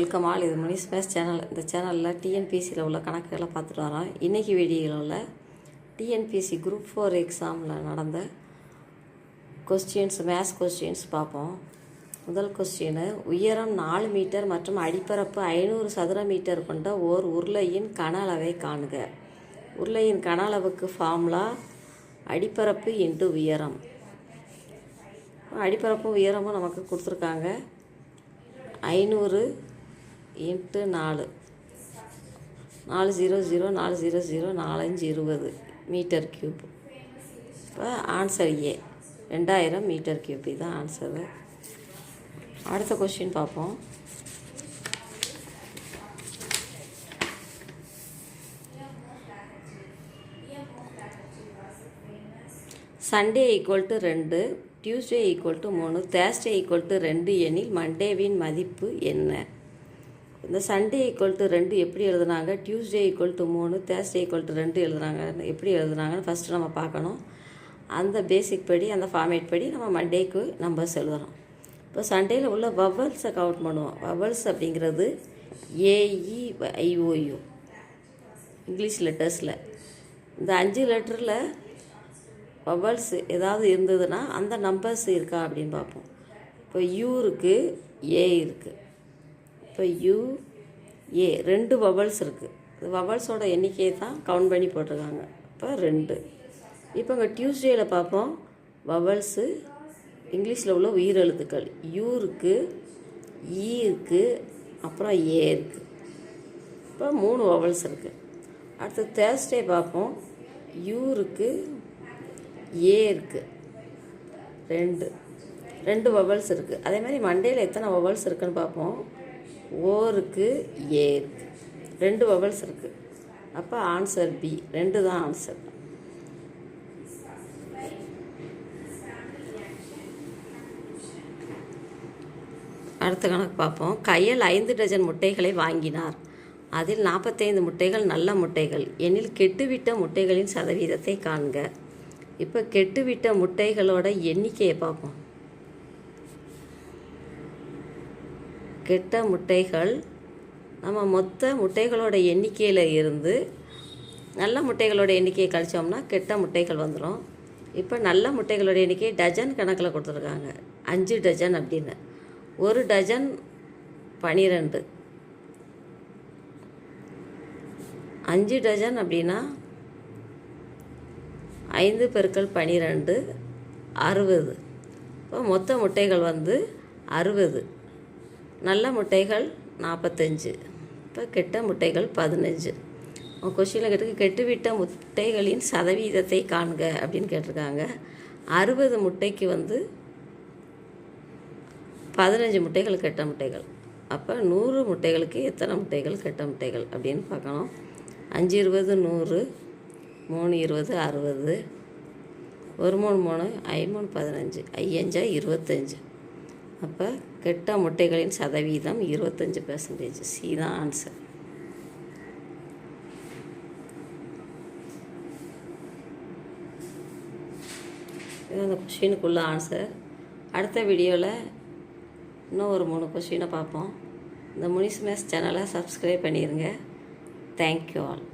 Welcome all. இது Munis maths channel. இந்த சேனலில் டிஎன்பிசியில் உள்ள கணக்குகளை பார்த்துட்டு வரோம். இன்றைக்கி வீடியோவில் டிஎன்பிசி குரூப் 4 எக்ஸாமில் நடந்த மேத்ஸ் கொஸ்டின்ஸ் பார்ப்போம். முதல் கொஸ்டின், உயரம் 4 மீட்டர் மற்றும் அடிப்பரப்பு 500 சதுர மீட்டர் கொண்ட ஓர் உருளையின் கன அளவை காணுக. உருளையின் கன அளவுக்கு ஃபார்முலா அடிப்பரப்பு இன்ட்டு உயரம். அடிப்பரப்பும் உயரமும் நமக்கு கொடுத்துருக்காங்க. 500 × 4 400 400 4×5 20 மீட்டர் கியூப். இப்போ ஆன்சர் ஏ 2000 மீட்டர் கியூப். இதுதான் ஆன்சரு. அடுத்த கொஸ்டின் பார்ப்போம். சண்டே = 2, டியூஸ்டே = 3, தேர்ஸ்டே = 2 எனில் மண்டேவின் மதிப்பு என்ன? இந்த சண்டே = 2 எப்படி எழுதுனாங்க, டியூஸ்டே = 3, தேர்ஸ்டே = 2 எழுதுனாங்க. எப்படி எழுதுனாங்கன்னு ஃபஸ்ட்டு நம்ம பார்க்கணும். அந்த பேசிக் படி, அந்த ஃபார்மேட் படி நம்ம மண்டேக்கு நம்பர்ஸ் எழுதுகிறோம். இப்போ சண்டேயில் உள்ள வவல்ஸை கவுண்ட் பண்ணுவோம். வவல்ஸ் அப்படிங்கிறது AEIOU இங்கிலீஷ் லெட்டர்ஸில். இந்த 5 லெட்டரில் வவல்ஸ் ஏதாவது இருந்ததுன்னா அந்த நம்பர்ஸ் இருக்கா அப்படின்னு பார்ப்போம். இப்போ யூ இருக்குது, ஏ இருக்குது. இப்போ ஏ 2 வவல்ஸ் இருக்குது. இந்த வவல்ஸோட எண்ணிக்கையை தான் கவுண்ட் பண்ணி போட்டிருக்காங்க. இப்போ 2. இப்போ இங்கே டியூஸ்டேயில் பார்ப்போம். வவல்ஸு இங்கிலீஷில் உள்ள உயிரெழுத்துக்கள் யூ இருக்குது, ஈ இருக்குது, அப்புறம் ஏ இருக்குது. இப்போ 3 வவல்ஸ் இருக்குது. அடுத்து தேர்ஸ்டே பார்ப்போம். யூ இருக்குது, ஏ இருக்குது, 2 வவல்ஸ் இருக்குது. அதே மாதிரி மண்டேயில் எத்தனை வவல்ஸ் இருக்குதுன்னு பார்ப்போம். ஓ இருக்குது, ஏ இருக்குது, 2 வவல்ஸ் இருக்குது. அப்போ ஆன்சர் பி 2 தான் ஆன்சர். அடுத்த கணக்கு பார்ப்போம். கையல் 5 டஜன் முட்டைகளை வாங்கினார். அதில் 45 முட்டைகள் நல்ல முட்டைகள் எனில் கெட்டுவிட்ட முட்டைகளின் சதவீதத்தை காண்க. இப்போ கெட்டுவிட்ட முட்டைகளோட எண்ணிக்கையை பார்ப்போம். கெட்ட முட்டைகள் நம்ம மொத்த முட்டைகளோட எண்ணிக்கையில் இருந்து நல்ல முட்டைகளோட எண்ணிக்கையை கழிச்சோம்னா கெட்ட முட்டைகள் வந்துடும். இப்போ நல்ல முட்டைகளோட எண்ணிக்கை டஜன் கணக்கில் கொடுத்துருக்காங்க. 5 டஜன் அப்படின்னு. 1 டஜன் 12. 5 டஜன் அப்படின்னா 5 × 12 60. இப்போ மொத்த முட்டைகள் 60. நல்ல முட்டைகள் 45. இப்போ கெட்ட முட்டைகள் 15. கொஸ்டினில் கேட்டிருக்கு கெட்டுவிட்ட முட்டைகளின் சதவீதத்தை காண்க அப்படின்னு கேட்டிருக்காங்க. 60 முட்டைக்கு 15 முட்டைகள் கெட்ட முட்டைகள். அப்போ 100 முட்டைகளுக்கு எத்தனை முட்டைகள் கெட்ட முட்டைகள் அப்படின்னு பார்க்கணும். 5 20 100, 3 20 60, 1 3 3, 5 3 15, 5 25. அப்போ கெட்ட முட்டைகளின் சதவீதம் 25%. சி தான் ஆன்சர். இது அந்த கொஷினுக்குள்ள ஆன்சர். அடுத்த வீடியோவில் இன்னும் ஒரு 3 கொஷினை பார்ப்போம். இந்த முனிஸ் மேத்ஸ் சேனலை சப்ஸ்கிரைப் பண்ணிடுங்க. Thank you all.